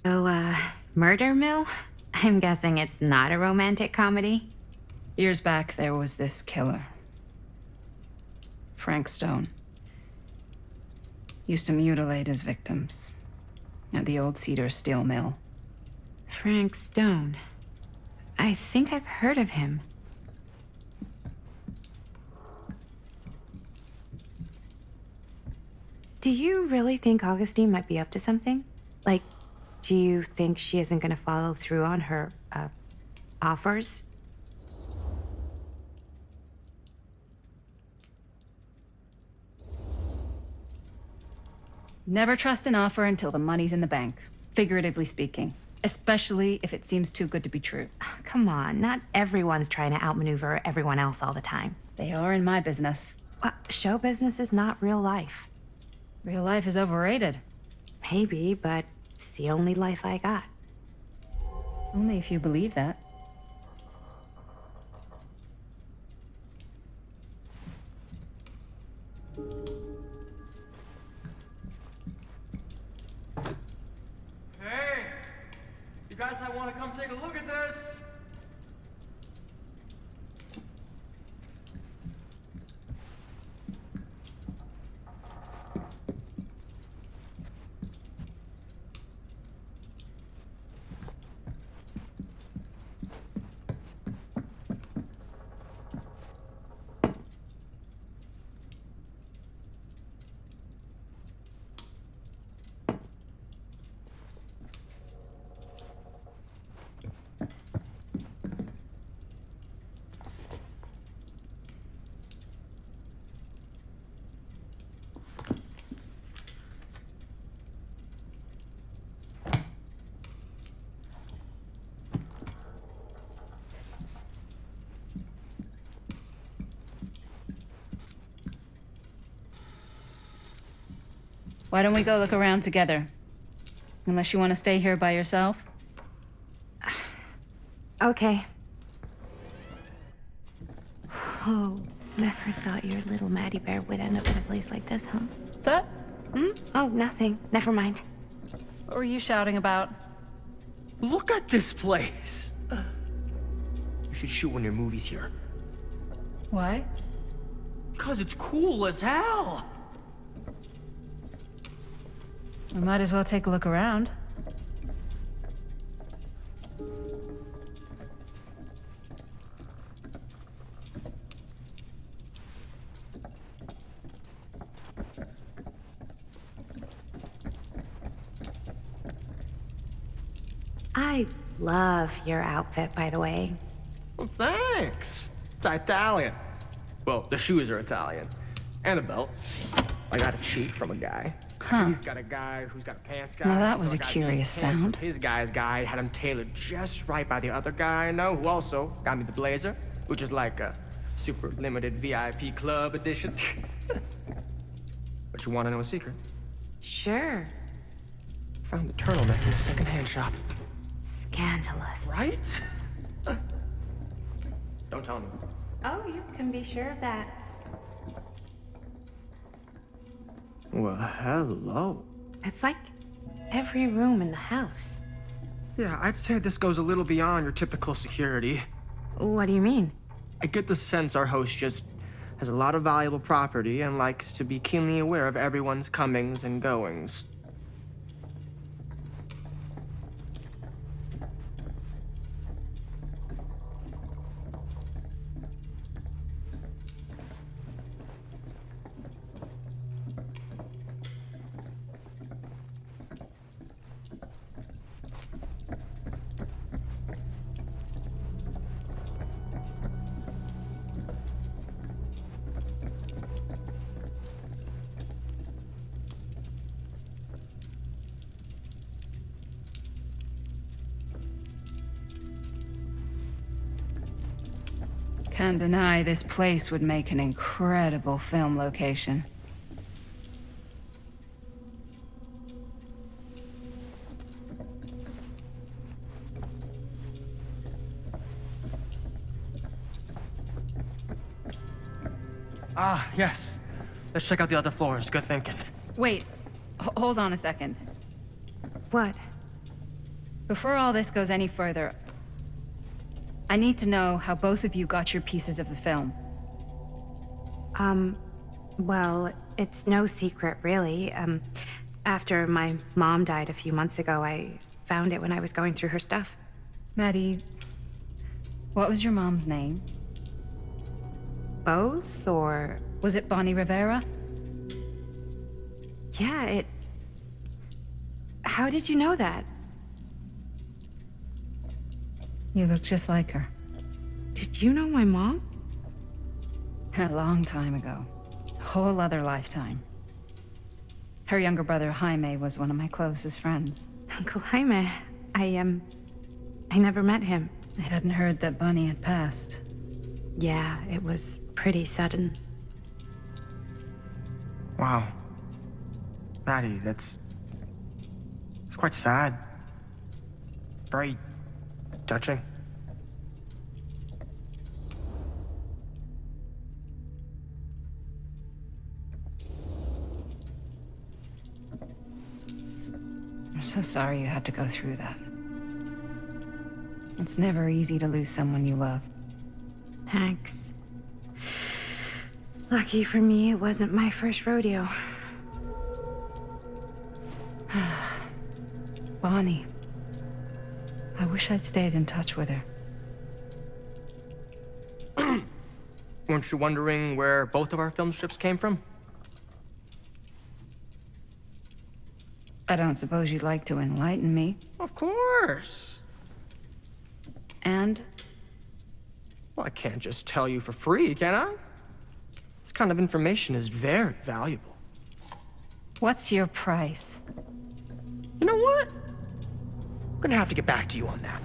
So, Murder Mill? I'm guessing it's not a romantic comedy? Years back, there was this killer. Frank Stone. Used to mutilate his victims at the old Cedar Steel Mill. Frank Stone. I think I've heard of him. Do you really think Augustine might be up to something? Like, do you think she isn't gonna follow through on her, offers? Never trust an offer until the money's in the bank, figuratively speaking. Especially if it seems too good to be true. Come on, not everyone's trying to outmaneuver everyone else all the time. They are in my business. Show business is not real life. Real life is overrated. Maybe, but it's the only life I got. Only if you believe that. Hey! You guys might want to come take a look at this! Why don't we go look around together? Unless you want to stay here by yourself? Okay. Oh, never thought your little Maddie Bear would end up in a place like this, huh? That? Oh, nothing. Never mind. What were you shouting about? Look at this place! You should shoot one of your movies here. Why? Cause it's cool as hell! We might as well take a look around. I love your outfit, by the way. Well, thanks. It's Italian. Well, the shoes are Italian. And a belt. I got a cheat from a guy. Huh. He's got a guy who's got a pants guy. Now that was so a I got curious these pants from sound. His guy's guy had him tailored just right by the other guy I know, who also got me the blazer, which is like a super limited VIP club edition. But you want to know a secret? Sure. Found the turtleneck in a secondhand shop. Scandalous. Right? Don't tell me. Oh, you can be sure of that. Well, hello. It's like every room in the house. Yeah, I'd say this goes a little beyond your typical security. What do you mean? I get the sense our host just has a lot of valuable property and likes to be keenly aware of everyone's comings and goings. Can't deny this place would make an incredible film location. Ah, yes. Let's check out the other floors. Good thinking. Wait, hold on a second. What? Before all this goes any further, I need to know how both of you got your pieces of the film. Well, it's no secret, really. After my mom died a few months ago, I found it when I was going through her stuff. Maddie, what was your mom's name? Both, or... Was it Bonnie Rivera? Yeah, it... How did you know that? You look just like her. Did you know my mom? A long time ago. A whole other lifetime. Her younger brother, Jaime, was one of my closest friends. Uncle Jaime. I never met him. I hadn't heard that Bonnie had passed. Yeah, it was pretty sudden. Wow. Maddie, it's quite sad. Very touching. I'm so sorry you had to go through that. It's never easy to lose someone you love. Thanks. Lucky for me, it wasn't my first rodeo. Bonnie. I wish I'd stayed in touch with her. Weren't you wondering where both of our film strips came from? I don't suppose you'd like to enlighten me. Of course. And? Well, I can't just tell you for free, can I? This kind of information is very valuable. What's your price? You know what? I'm gonna have to get back to you on that.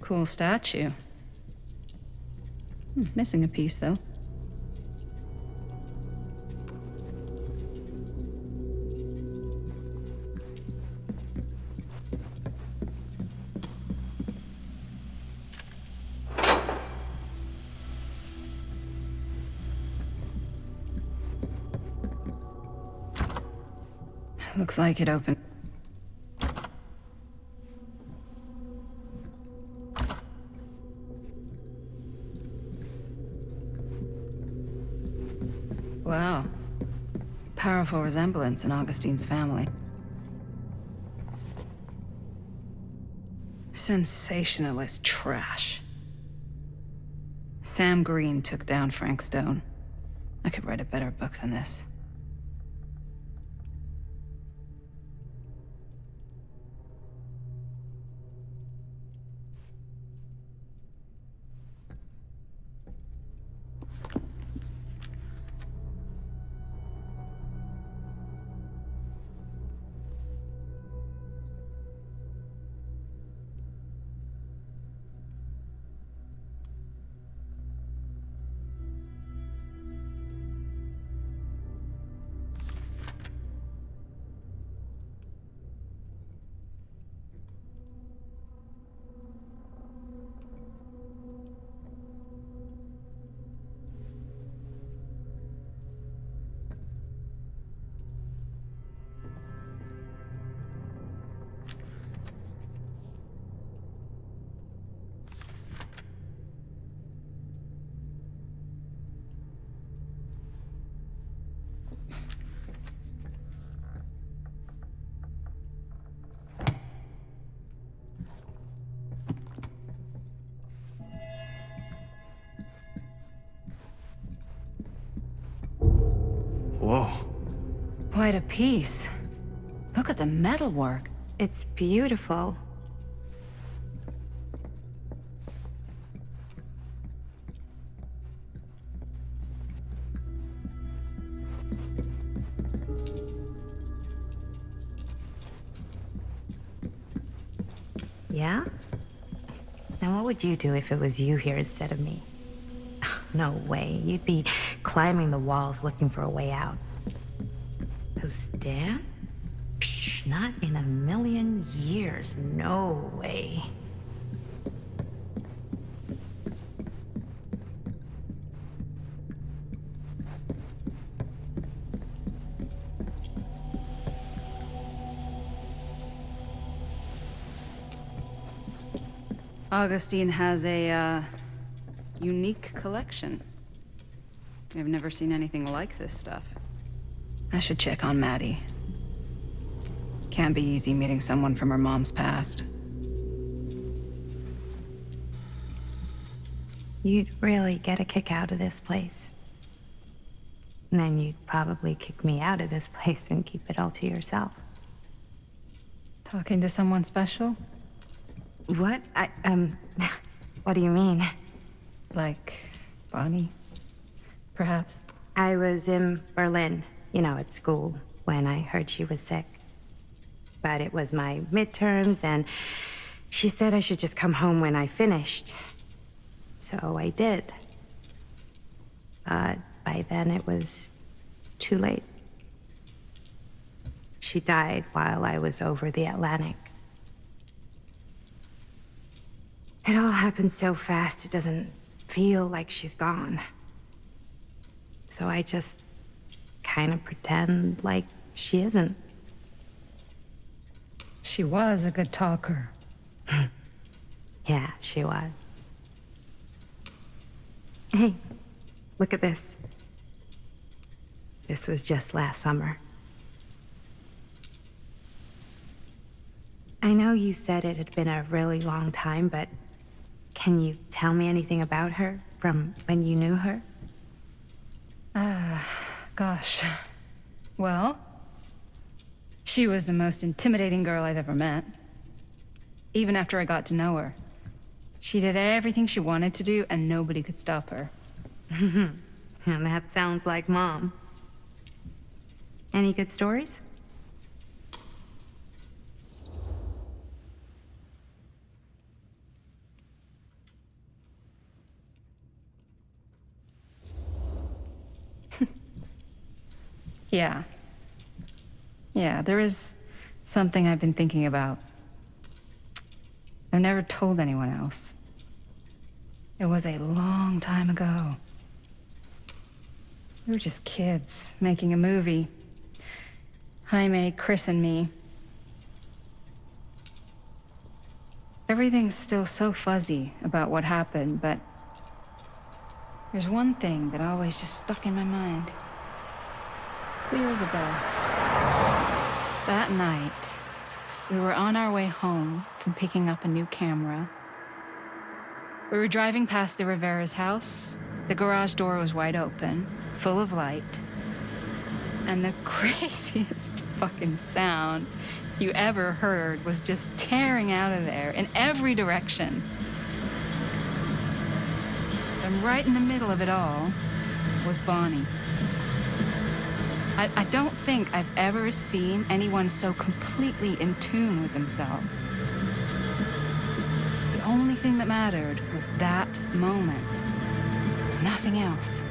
Cool statue. Missing a piece, though. Looks like it opened. Wow. Powerful resemblance in Augustine's family. Sensationalist trash. Sam Green took down Frank Stone. I could write a better book than this. Whoa. Quite a piece. Look at the metalwork. It's beautiful. Yeah? Now, what would you do if it was you here instead of me? No way. You'd be climbing the walls looking for a way out. Who, Stan? Psh, not in a million years. No way. Augustine has a, unique collection. I've never seen anything like this stuff. I should check on Maddie. Can't be easy meeting someone from her mom's past. You'd really get a kick out of this place. And then you'd probably kick me out of this place and keep it all to yourself. Talking to someone special? What? What do you mean? Like Bonnie, perhaps? I was in Berlin, at school, when I heard she was sick. But it was my midterms, and she said I should just come home when I finished. So I did. But by then it was too late. She died while I was over the Atlantic. It all happened so fast, it doesn't feel like she's gone. So I just kind of pretend like she isn't. She was a good talker. Yeah, she was. Hey, look at this. This was just last summer. I know you said it had been a really long time, but can you tell me anything about her from when you knew her? Gosh. Well, she was the most intimidating girl I've ever met. Even after I got to know her. She did everything she wanted to do, and nobody could stop her. And that sounds like Mom. Any good stories? Yeah. Yeah, there is something I've been thinking about. I've never told anyone else. It was a long time ago. We were just kids, making a movie. Jaime, Chris, and me. Everything's still so fuzzy about what happened, but there's one thing that always just stuck in my mind. Clear as a bell. That night, we were on our way home from picking up a new camera. We were driving past the Rivera's house. The garage door was wide open, full of light. And the craziest fucking sound you ever heard was just tearing out of there in every direction. And right in the middle of it all was Bonnie. I don't think I've ever seen anyone so completely in tune with themselves. The only thing that mattered was that moment. Nothing else.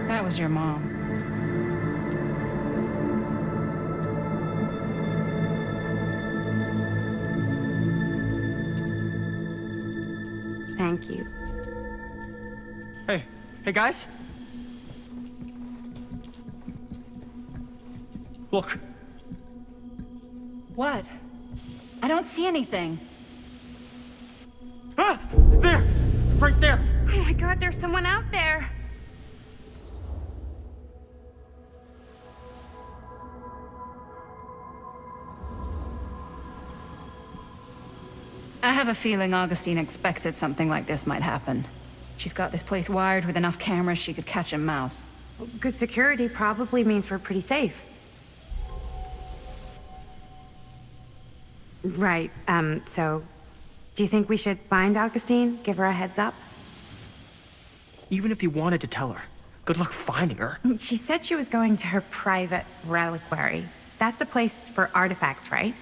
That was your mom. Thank you. Hey guys. Look. What? I don't see anything. Ah! There! Right there! Oh my God, there's someone out there. I have a feeling Augustine expected something like this might happen. She's got this place wired with enough cameras she could catch a mouse. Good security probably means we're pretty safe. Right, so do you think we should find Augustine? Give her a heads up? Even if you wanted to tell her, good luck finding her. She said she was going to her private reliquary. That's a place for artifacts, right?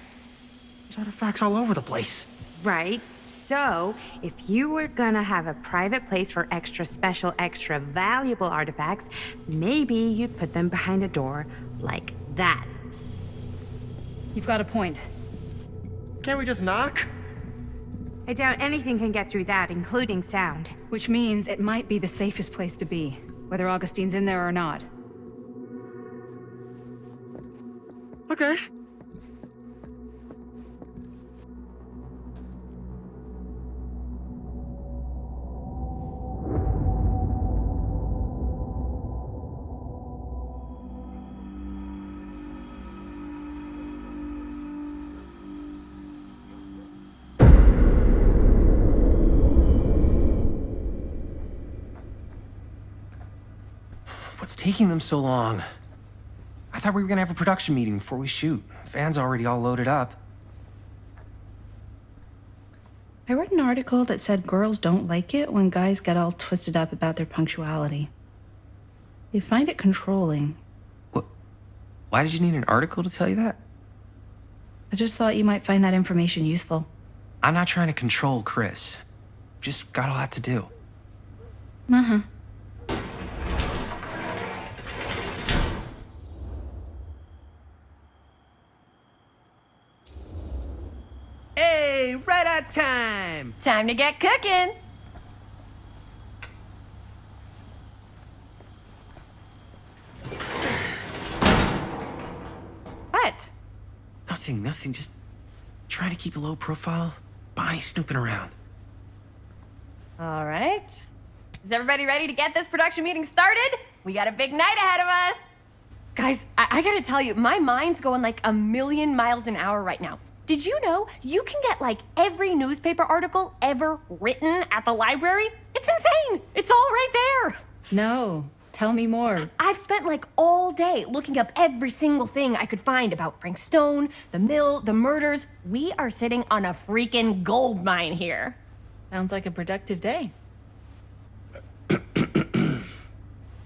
There's artifacts all over the place. Right? So, if you were gonna have a private place for extra special, extra valuable artifacts, maybe you'd put them behind a door like that. You've got a point. Can't we just knock? I doubt anything can get through that, including sound. Which means it might be the safest place to be, whether Augustine's in there or not. Okay. What's taking them so long? I thought we were gonna have a production meeting before we shoot. Van's already all loaded up. I read an article that said girls don't like it when guys get all twisted up about their punctuality. They find it controlling. What? Why did you need an article to tell you that? I just thought you might find that information useful. I'm not trying to control Chris. Just got a lot to do. Uh-huh. Hey, right on time! Time to get cooking. What? Nothing. Just trying to keep a low profile. Bonnie snooping around. All right. Is everybody ready to get this production meeting started? We got a big night ahead of us. Guys, I gotta tell you, my mind's going like a million miles an hour right now. Did you know you can get like every newspaper article ever written at the library? It's insane. It's all right there. No, tell me more. I've spent like all day looking up every single thing I could find about Frank Stone, the mill, the murders. We are sitting on a freaking gold mine here. Sounds like a productive day.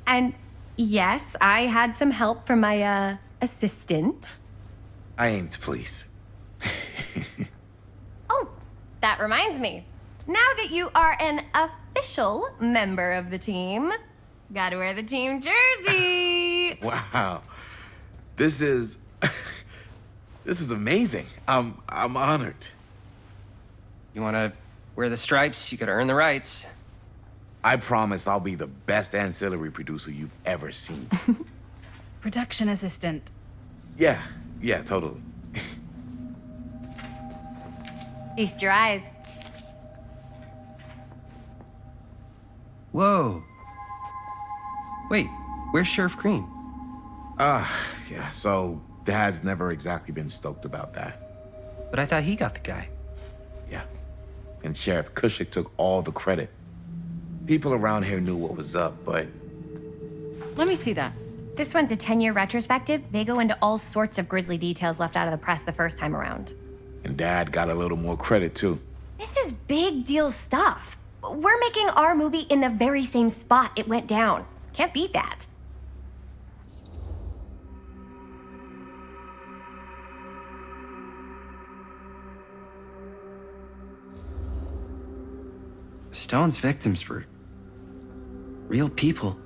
And yes, I had some help from my assistant. I aim to please. Oh, that reminds me. Now that you are an official member of the team, gotta wear the team jersey. Wow. This is this is amazing. I'm honored. You wanna wear the stripes? You gotta earn the rights. I promise I'll be the best ancillary producer you've ever seen. Production assistant. Yeah, totally. Feast your eyes. Whoa. Wait, where's Sheriff Green? Yeah, so Dad's never exactly been stoked about that. But I thought he got the guy. Yeah. And Sheriff Kushik took all the credit. People around here knew what was up, but Let me see that. This one's a 10-year retrospective. They go into all sorts of grisly details left out of the press the first time around. and Dad got a little more credit too. This is big deal stuff. We're making our movie in the very same spot it went down. Can't beat that. Stone's victims were real people.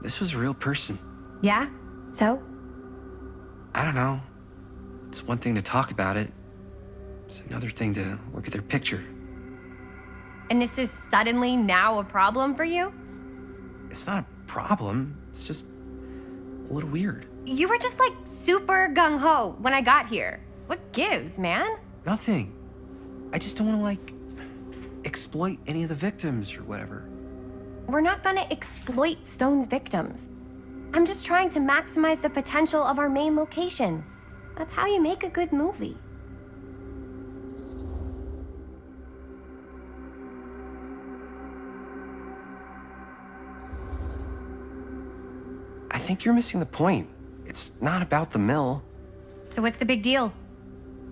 This was a real person. Yeah? So? I don't know. It's one thing to talk about it. It's another thing to look at their picture. And this is suddenly now a problem for you? It's not a problem. It's just a little weird. You were just like super gung-ho when I got here. What gives, man? Nothing. I just don't want to, like, exploit any of the victims or whatever. We're not gonna exploit Stone's victims. I'm just trying to maximize the potential of our main location. That's how you make a good movie. I think you're missing the point. It's not about the mill. So what's the big deal?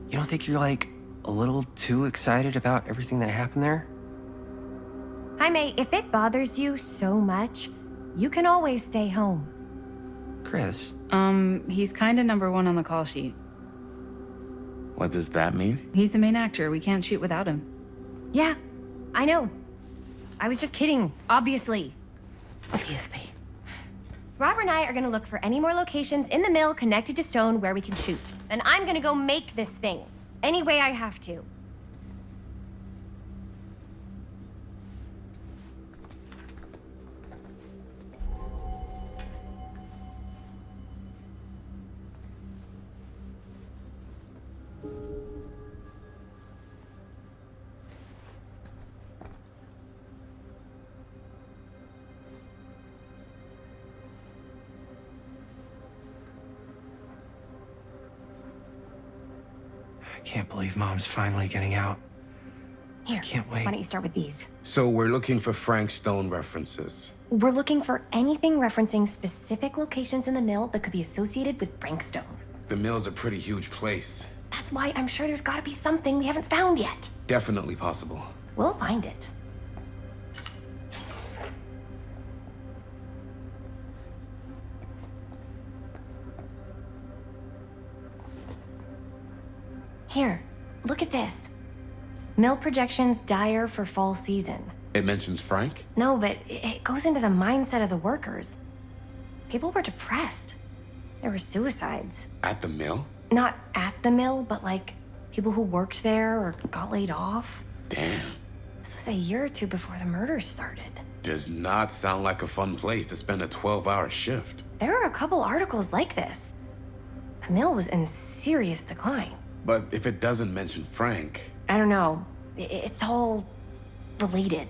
You don't think you're, like, a little too excited about everything that happened there? Jaime, if it bothers you so much, you can always stay home. Chris, He's kinda number one on the call sheet. What does that mean? He's the main actor. We can't shoot without him. Yeah, I know. I was just kidding, obviously. Obviously. Robert and I are gonna look for any more locations in the mill connected to stone where we can shoot. And I'm gonna go make this thing. Any way I have to. I can't believe Mom's finally getting out. Here, Can't wait. why don't you start with these? So we're looking for Frank Stone references. We're looking for anything referencing specific locations in the mill that could be associated with Frank Stone. The mill's a pretty huge place. That's why I'm sure there's gotta be something we haven't found yet. Definitely possible. We'll find it. Here, look at this. Mill projections dire for fall season. It mentions Frank? No, but it goes into the mindset of the workers. People were depressed. There were suicides. At the mill? Not at the mill, but like people who worked there or got laid off. Damn. This was a year or two before the murders started. Does not sound like a fun place to spend a 12-hour shift. There are a couple articles like this. The mill was in serious decline. But if it doesn't mention Frank, I don't know. It's all related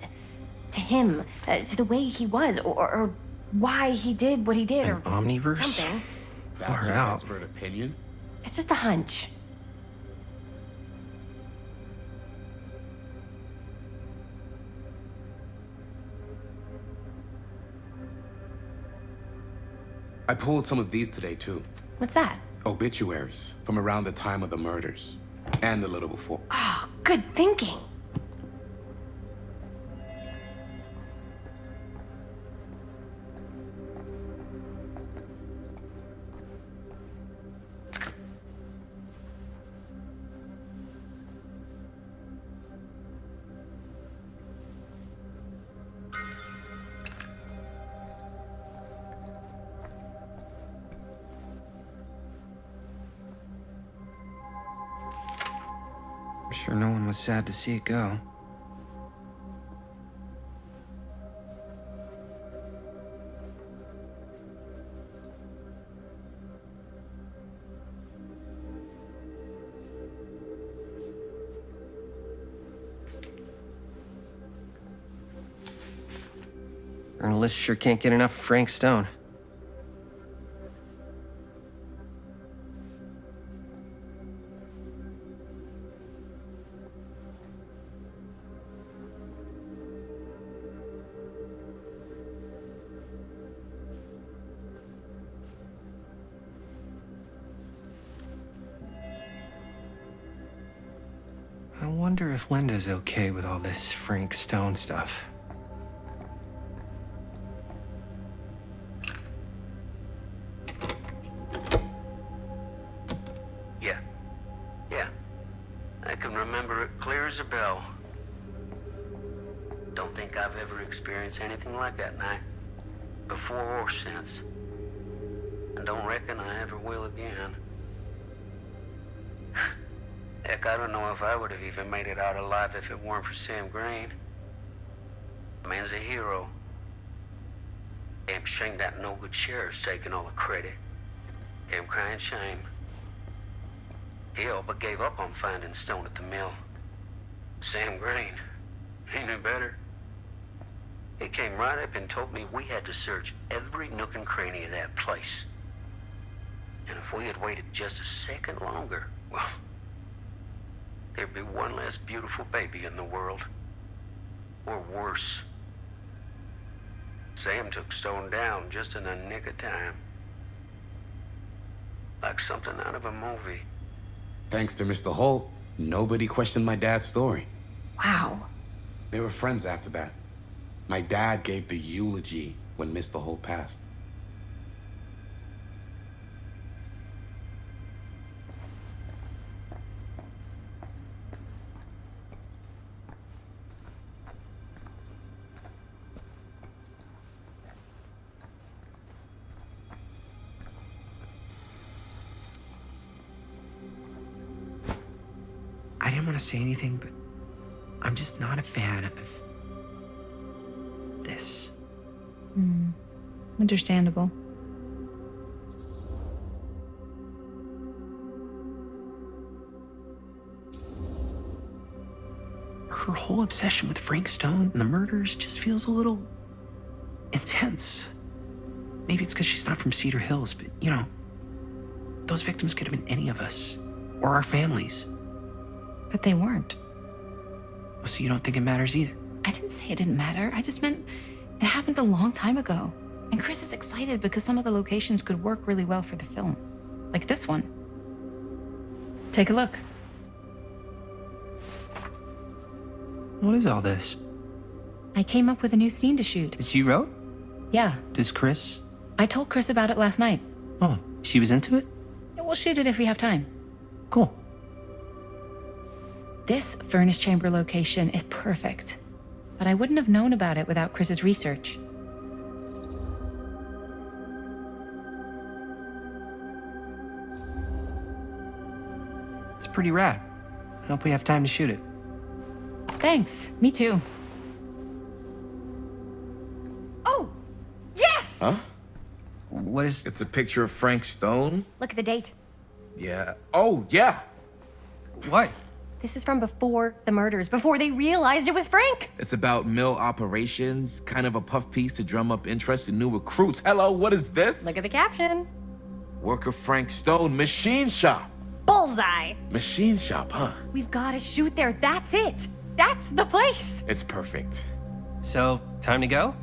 to him, to the way he was, or why he did what he did, An or omniverse? something. that's Far your out. expert opinion? It's just a hunch. I pulled some of these today, too. What's that? Obituaries from around the time of the murders. And a little before. Oh, good thinking. I'm sure no one was sad to see it go. Journalists sure can't get enough of Frank Stone. I wonder if Linda's okay with all this Frank Stone stuff. Yeah. I can remember it clear as a bell. Don't think I've ever experienced anything like that night. Before or since. And don't reckon I ever will again. Heck, I don't know if I would have even made it out alive if it weren't for Sam Green. The man's a hero. Damn shame that no-good sheriff's taking all the credit. Damn crying shame. He all but gave up on finding Stone at the mill. Sam Green, he knew better. He came right up and told me we had to search every nook and cranny of that place. And if we had waited just a second longer, well, there'd be one less beautiful baby in the world. Or worse. Sam took Stone down just in the nick of time. Like something out of a movie. Thanks to Mr. Holt, nobody questioned my dad's story. Wow. They were friends after that. My dad gave the eulogy when Mr. Holt passed. I didn't want to say anything, but I'm just not a fan of this. Understandable. Her whole obsession with Frank Stone and the murders just feels a little intense. Maybe it's because she's not from Cedar Hills, but you know, those victims could have been any of us or our families. But they weren't. So you don't think it matters either? I didn't say it didn't matter. I just meant it happened a long time ago. And Chris is excited because some of the locations could work really well for the film. Like this one. Take a look. What is all this? I came up with a new scene to shoot. That you wrote? Yeah, Does Chris? I told Chris about it last night. Oh, she was into it? We'll shoot it if we have time. Cool. This furnace chamber location is perfect. But I wouldn't have known about it without Chris's research. It's pretty rad. I hope we have time to shoot it. Thanks, me too. Oh, yes! Huh? What is... It's a picture of Frank Stone? Look at the date. Yeah. Oh, yeah. What? This is from before the murders, before they realized it was Frank. It's about mill operations, kind of a puff piece to drum up interest in new recruits. Hello, what is this? Look at the caption. Worker Frank Stone, machine shop. Bullseye. Machine shop, huh? We've got to shoot there. That's it. That's the place. It's perfect. So, time to go?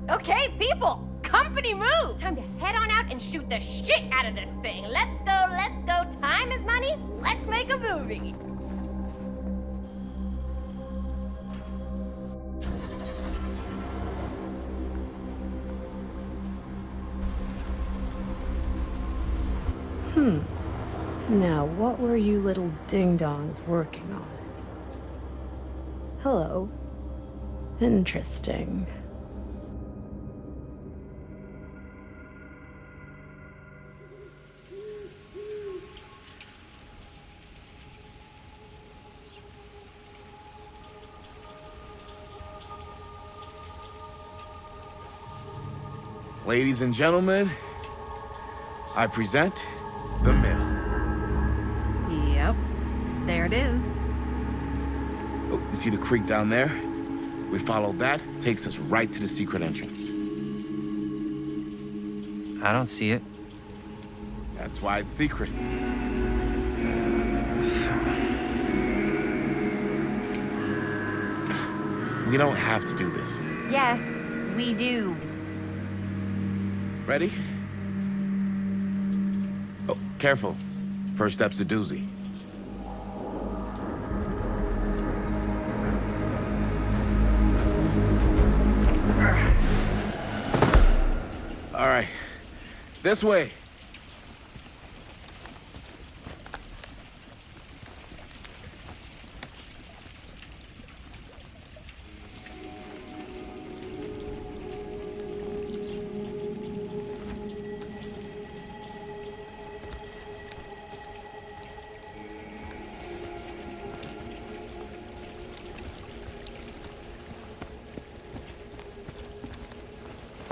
Okay, people. Company move. Time to head on out and shoot the shit out of this thing. Let's go, let's go. Time is money. Let's make a movie. Now, what were you little ding-dongs working on? Hello. Interesting. Ladies and gentlemen, I present The Mill. Yep. There it is. Oh, you see the creek down there? We follow that, takes us right to the secret entrance. I don't see it. That's why it's secret. We don't have to do this. Yes, we do. Ready? Oh, careful. First step's a doozy. All right, this way.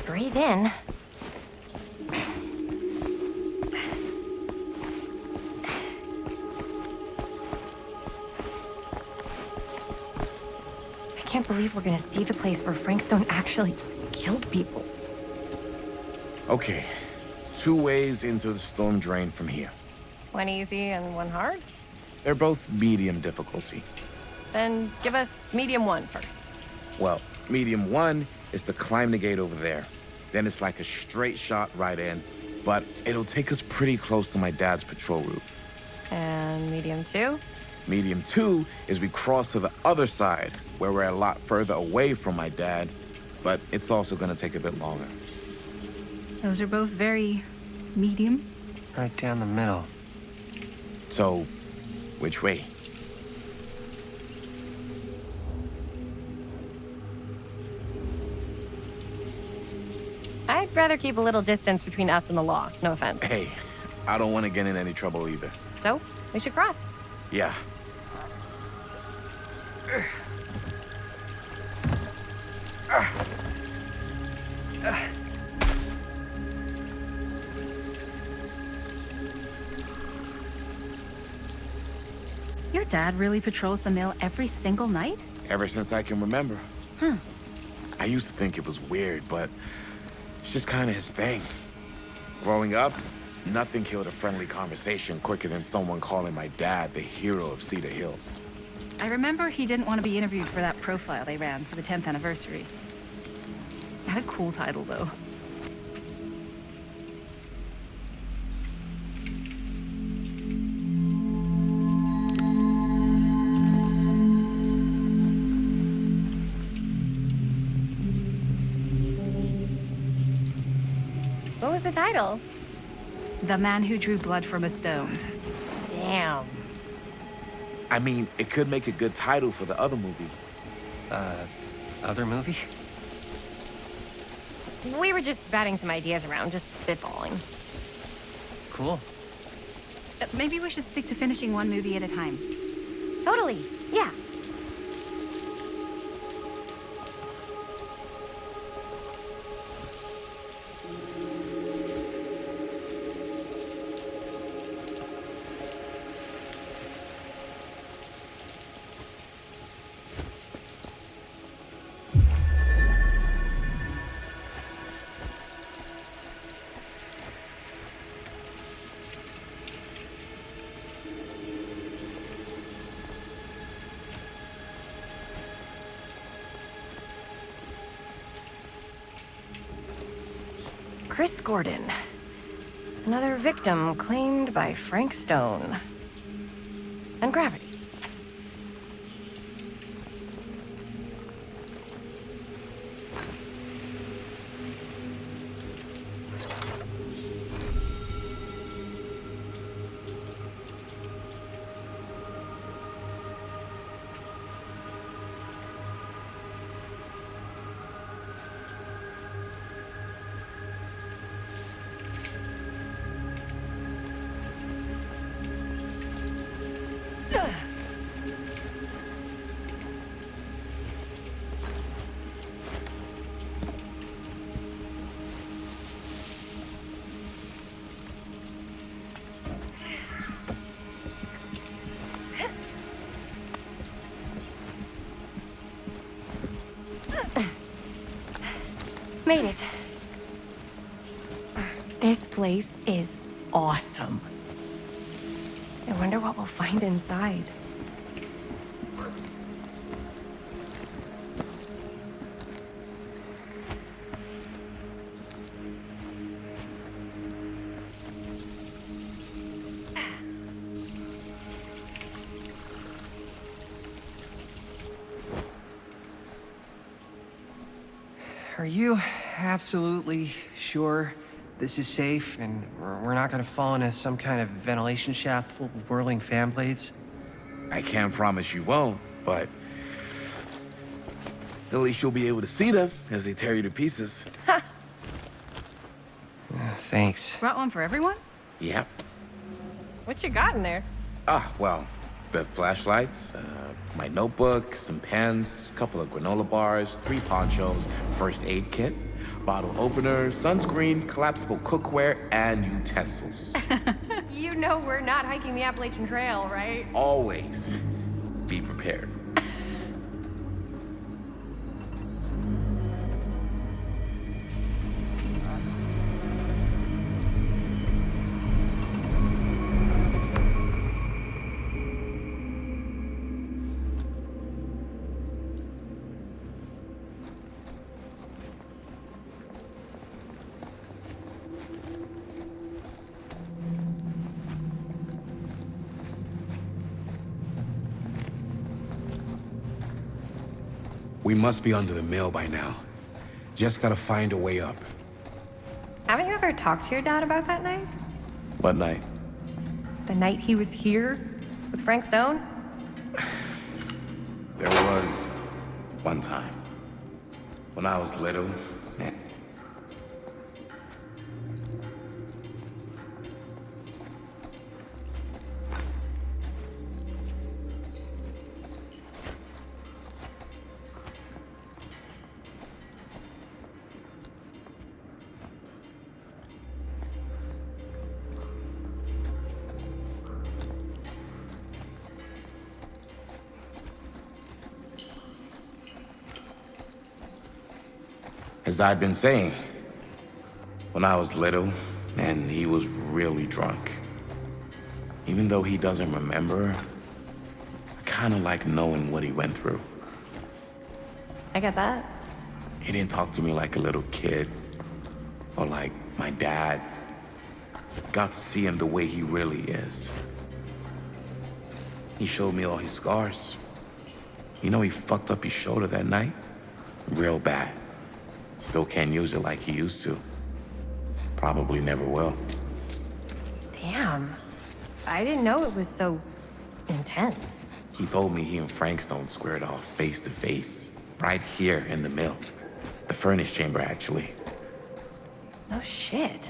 Breathe in. I can't believe we're gonna see the place where Frank Stone actually killed people. Okay, 2 ways into the storm drain from here. One easy and one hard? They're both medium difficulty. Then give us medium one first. Well, medium 1 is to climb the gate over there. Then it's like a straight shot right in, but it'll take us pretty close to my dad's patrol route. And medium two? Medium 2 is we cross to the other side, where we're a lot further away from my dad, but it's also gonna take a bit longer. Those are both very medium. Right down the middle. So, which way? I'd rather keep a little distance between us and the law, no offense. Hey, I don't want to get in any trouble either. So, we should cross. Yeah. Your dad really patrols the mill every single night? Ever since I can remember. I used to think it was weird, but it's just kind of his thing. Growing up, nothing killed a friendly conversation quicker than someone calling my dad the hero of Cedar Hills. I remember he didn't want to be interviewed for that profile they ran for the 10th anniversary. It had a cool title, though. What was the title? The Man Who Drew Blood from a Stone. Damn. I mean, it could make a good title for the other movie. Other movie? We were just batting some ideas around, just spitballing. Cool. Maybe we should stick to finishing one movie at a time. Totally. Yeah. Chris Gordon. Another victim claimed by Frank Stone. And Gravity. Made it. This place is awesome. I wonder what we'll find inside. Are you absolutely sure this is safe and we're not gonna fall into some kind of ventilation shaft full of whirling fan blades? I can't promise you won't, but at least you'll be able to see them as they tear you to pieces. Thanks. Brought one for everyone? Yep. What you got in there? Well, the flashlights, my notebook, some pens, a couple of granola bars, 3 ponchos, first aid kit, bottle opener, sunscreen, collapsible cookware, and utensils. You know we're not hiking the Appalachian Trail, right? Always be prepared. We must be under the mill by now. Just gotta find a way up. Haven't you ever talked to your dad about that night? What night? The night he was here with Frank Stone? There was one time when I was little. As I'd been saying, when I was little, and he was really drunk. Even though he doesn't remember, I kinda like knowing what he went through. I get that. He didn't talk to me like a little kid, or like my dad. Got to see him the way he really is. He showed me all his scars. You know, he fucked up his shoulder that night? Real bad. Still can't use it like he used to. Probably never will. Damn. I didn't know it was so intense. He told me he and Frankstone squared off face to face, right here in the mill. The furnace chamber, actually. No shit.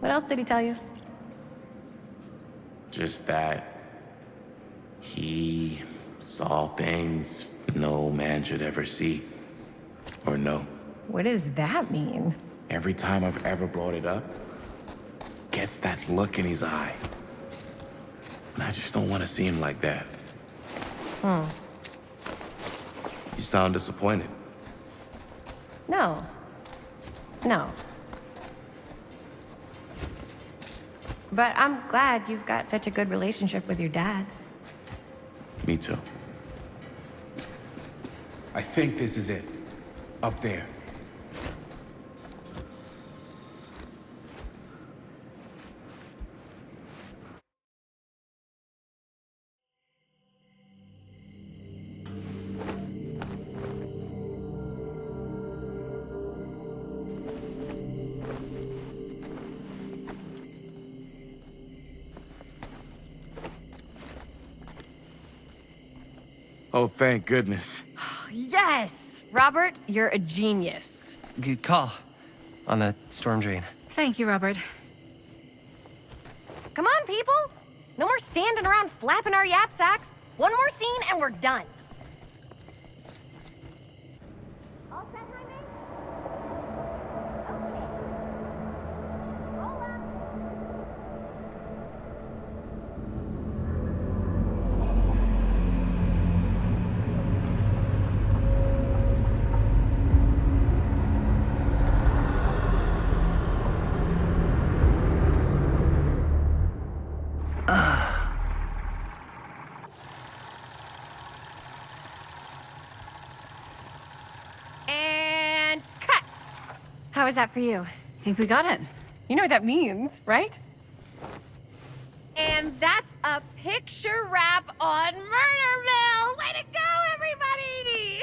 What else did he tell you? Just that he saw things no man should ever see or know. What does that mean? Every time I've ever brought it up, gets that look in his eye. And I just don't want to see him like that. You sound disappointed. No. No. But I'm glad you've got such a good relationship with your dad. Me too. I think this is it. Up there. Oh, thank goodness. Yes! Robert, you're a genius. Good call on the storm drain. Thank you, Robert. Come on, people! No more standing around flapping our yap sacks. One more scene and we're done. All set, Jaime? Okay. Roll up. And cut! How was that for you? I think we got it. You know what that means, right? And that's a picture wrap on Murderville! Way to go, everybody!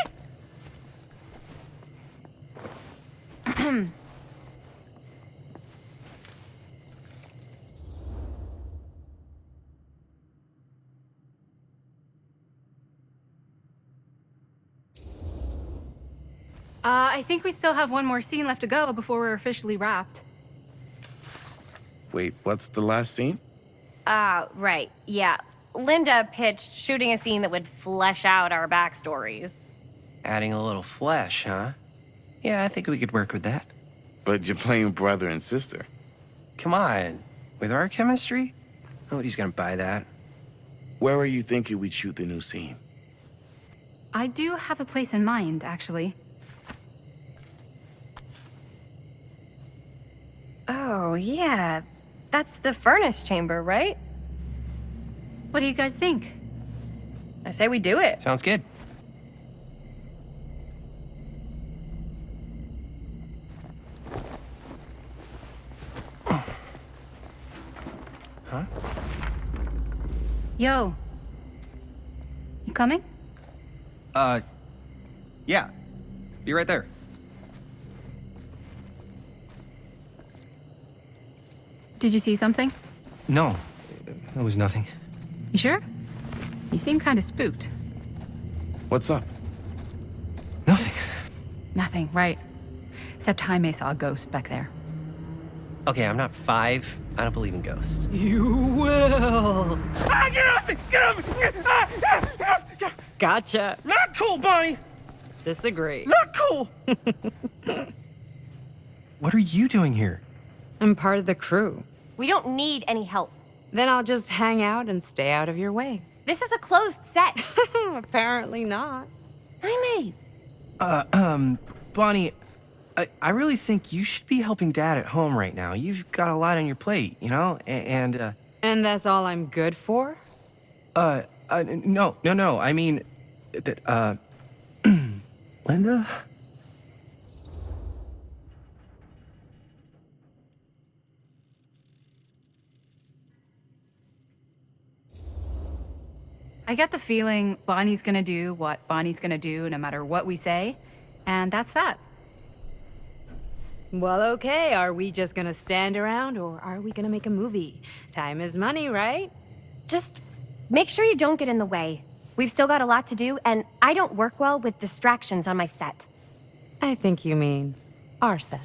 I think we still have one more scene left to go before we're officially wrapped. Wait, what's the last scene? Right, yeah. Linda pitched shooting a scene that would flesh out our backstories. Adding a little flesh, huh? Yeah, I think we could work with that. But you're playing brother and sister. Come on. With our chemistry? Nobody's gonna buy that. Where are you thinking we'd shoot the new scene? I do have a place in mind, actually. Oh, yeah. That's the furnace chamber, right? What do you guys think? I say we do it. Sounds good. Huh? Yo. You coming? Yeah. Be right there. Did you see something? No, that was nothing. You sure? You seem kind of spooked. What's up? Nothing. Nothing, right. Except Jaime saw a ghost back there. Okay, I'm not 5. I don't believe in ghosts. You will. Ah, get off me! Get off me! Get off! Gotcha. Not cool, Bonnie! Disagree. Not cool! What are you doing here? I'm part of the crew. We don't need any help. Then I'll just hang out and stay out of your way. This is a closed set. Apparently not. Jaime, Bonnie, I really think you should be helping Dad at home right now. You've got a lot on your plate, you know? And that's all I'm good for? No. I mean, that, Linda? I get the feeling Bonnie's gonna do what Bonnie's gonna do no matter what we say, and that's that. Well, okay, are we just gonna stand around or are we gonna make a movie? Time is money, right? Just make sure you don't get in the way. We've still got a lot to do, and I don't work well with distractions on my set. I think you mean our set.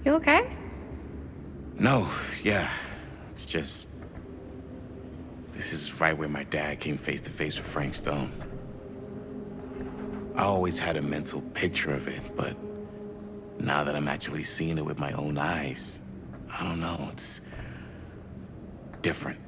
You okay? No, yeah. It's just... This is right where my dad came face to face with Frank Stone. I always had a mental picture of it, but now that I'm actually seeing it with my own eyes, I don't know, it's different.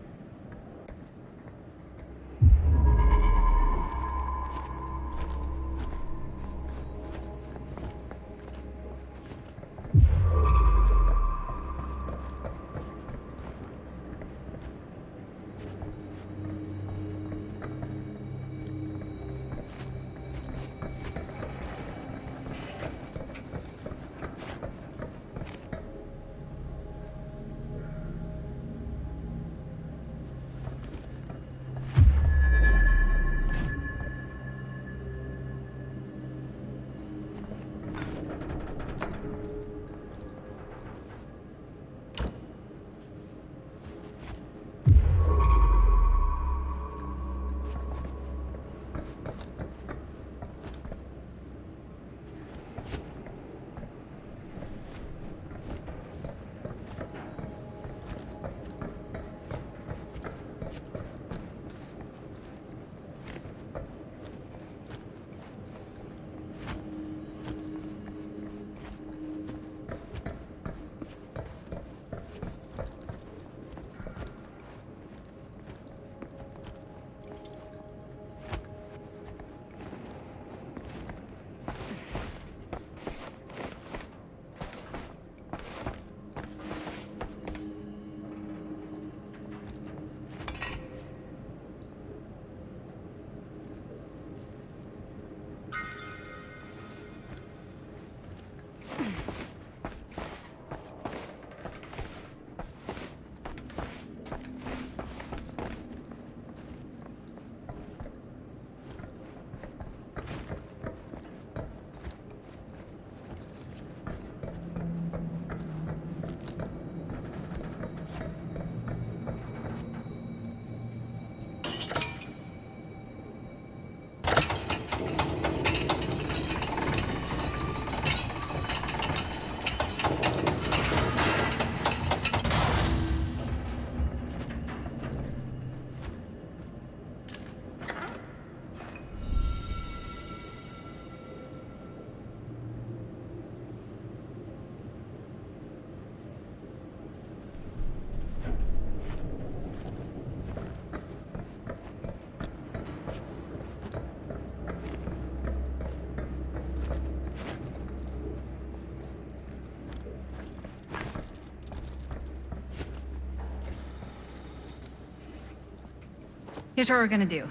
Here's what we're gonna do.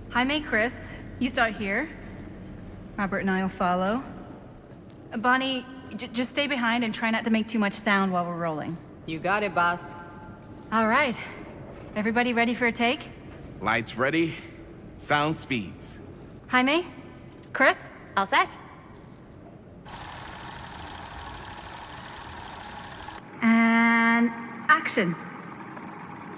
Jaime, Chris, you start here. Robert and I'll follow. Bonnie, just stay behind and try not to make too much sound while we're rolling. You got it, boss. All right. Everybody ready for a take? Lights ready, sound speeds. Jaime? Chris? All set? And action.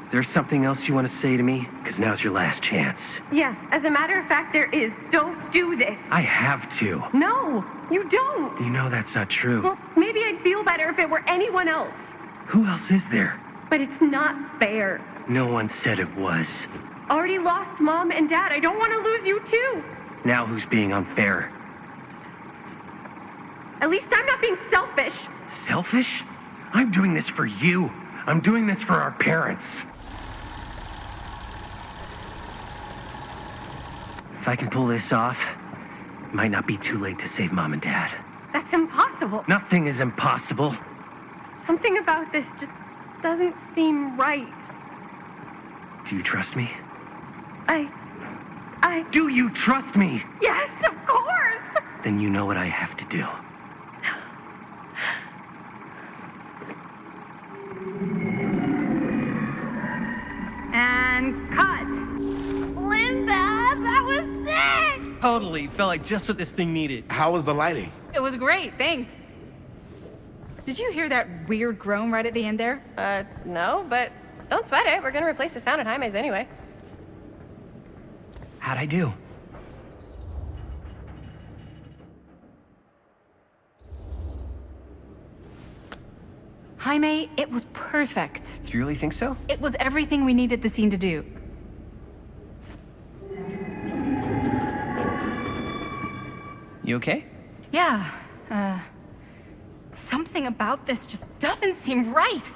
Is there something else you want to say to me? Because now's your last chance. Yeah, as a matter of fact, there is. Don't do this. I have to. No, you don't. You know that's not true. Well, maybe I'd feel better if it were anyone else. Who else is there? But it's not fair. No one said it was. Already lost Mom and Dad. I don't want to lose you too. Now who's being unfair? At least I'm not being selfish. Selfish? I'm doing this for you. I'm doing this for our parents. If I can pull this off, it might not be too late to save Mom and Dad. That's impossible. Nothing is impossible. Something about this just doesn't seem right. Do you trust me? I... Do you trust me? Yes, of course! Then you know what I have to do. And cut. Linda, that was sick! Totally. Felt like just what this thing needed. How was the lighting? It was great, thanks. Did you hear that weird groan right at the end there? No, but don't sweat it. We're gonna replace the sound at Jaime's anyway. How'd I do? Jaime, it was perfect. Do you really think so? It was everything we needed the scene to do. You okay? Yeah, something about this just doesn't seem right.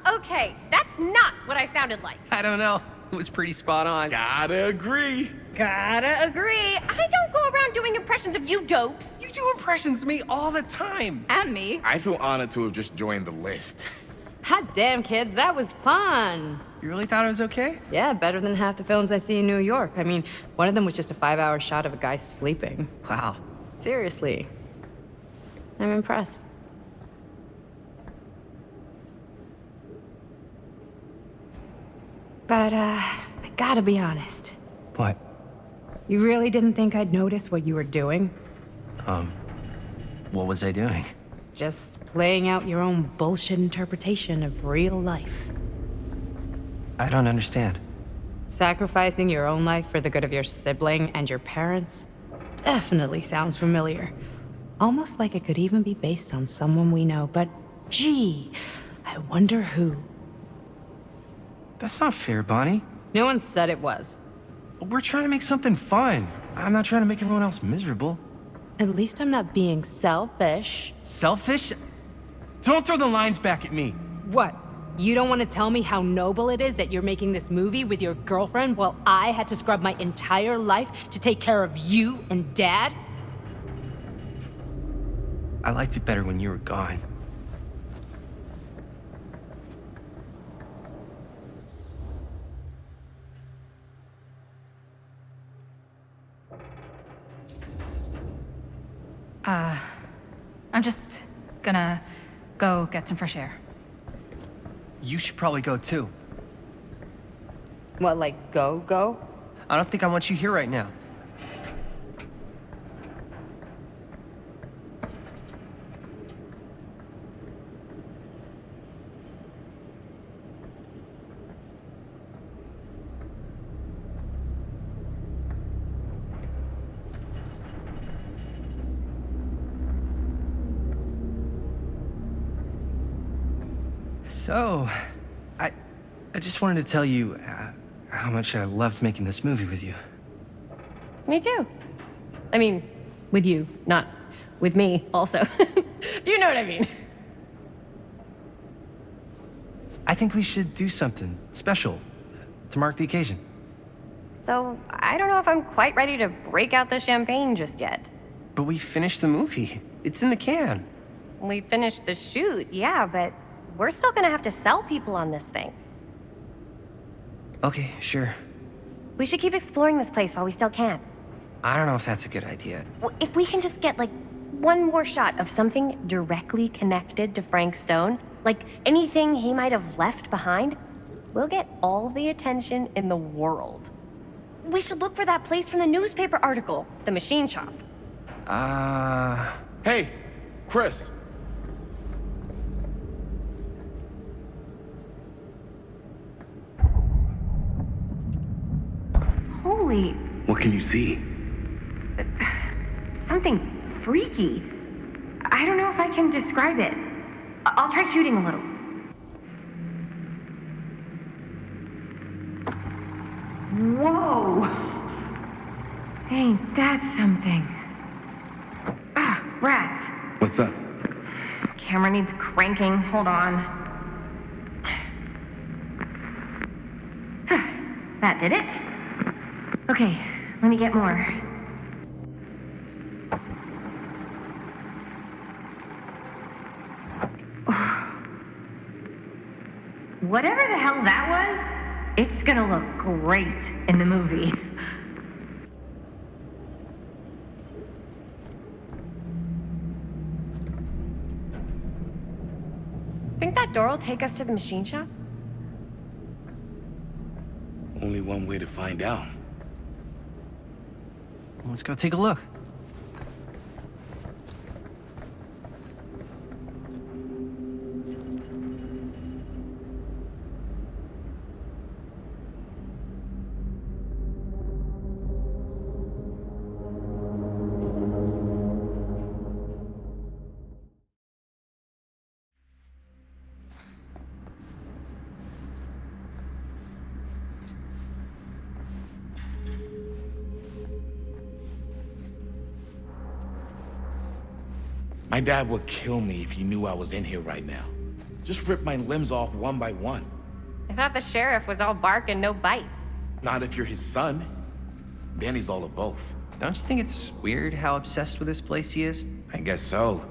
Okay, that's not what I sounded like. I don't know. It was pretty spot on. Gotta agree. Gotta agree. I don't go around doing impressions of you dopes. You do impressions of me all the time. And me. I feel honored to have just joined the list. Hot damn, kids, that was fun. You really thought it was okay? Yeah, better than half the films I see in New York. I mean, one of them was just a 5-hour shot of a guy sleeping. Wow. Seriously. I'm impressed. But, I gotta be honest. What? You really didn't think I'd notice what you were doing? What was I doing? Just playing out your own bullshit interpretation of real life. I don't understand. Sacrificing your own life for the good of your sibling and your parents definitely sounds familiar. Almost like it could even be based on someone we know, but gee, I wonder who. That's not fair, Bonnie. No one said it was. We're trying to make something fun. I'm not trying to make everyone else miserable. At least I'm not being selfish. Selfish? Don't throw the lines back at me. What? You don't want to tell me how noble it is that you're making this movie with your girlfriend while I had to scrub my entire life to take care of you and Dad? I liked it better when you were gone. I'm just gonna go get some fresh air. You should probably go too. What, like go? I don't think I want you here right now. So, I just wanted to tell you how much I loved making this movie with you. Me too. I mean, with you, not with me, also. You know what I mean. I think we should do something special to mark the occasion. So, I don't know if I'm quite ready to break out the champagne just yet. But we finished the movie. It's in the can. We finished the shoot, yeah, but we're still gonna have to sell people on this thing. Okay, sure. We should keep exploring this place while we still can. I don't know if that's a good idea. Well, if we can just get, like, one more shot of something directly connected to Frank Stone, like anything he might have left behind, we'll get all the attention in the world. We should look for that place from the newspaper article, the machine shop. Hey, Chris. Holy, What can you see? something freaky. I don't know if I can describe it. I'll try shooting a little. Whoa! Ain't that something? Ah, rats. What's up? Camera needs cranking. Hold on. That did it. Okay, let me get more. Whatever the hell that was, it's gonna look great in the movie. Think that door will take us to the machine shop? Only one way to find out. Let's go take a look. My dad would kill me if he knew I was in here right now. Just rip my limbs off one by one. I thought the sheriff was all bark and no bite. Not if you're his son. Danny's all of both. Don't you think it's weird how obsessed with this place he is? I guess so.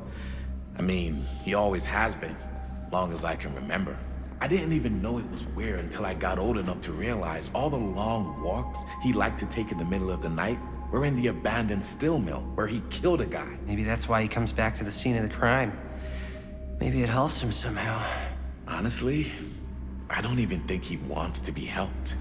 I mean, he always has been, long as I can remember. I didn't even know it was weird until I got old enough to realize all the long walks he liked to take in the middle of the night were in the abandoned steel mill where he killed a guy. Maybe that's why he comes back to the scene of the crime. Maybe it helps him somehow. Honestly, I don't even think he wants to be helped.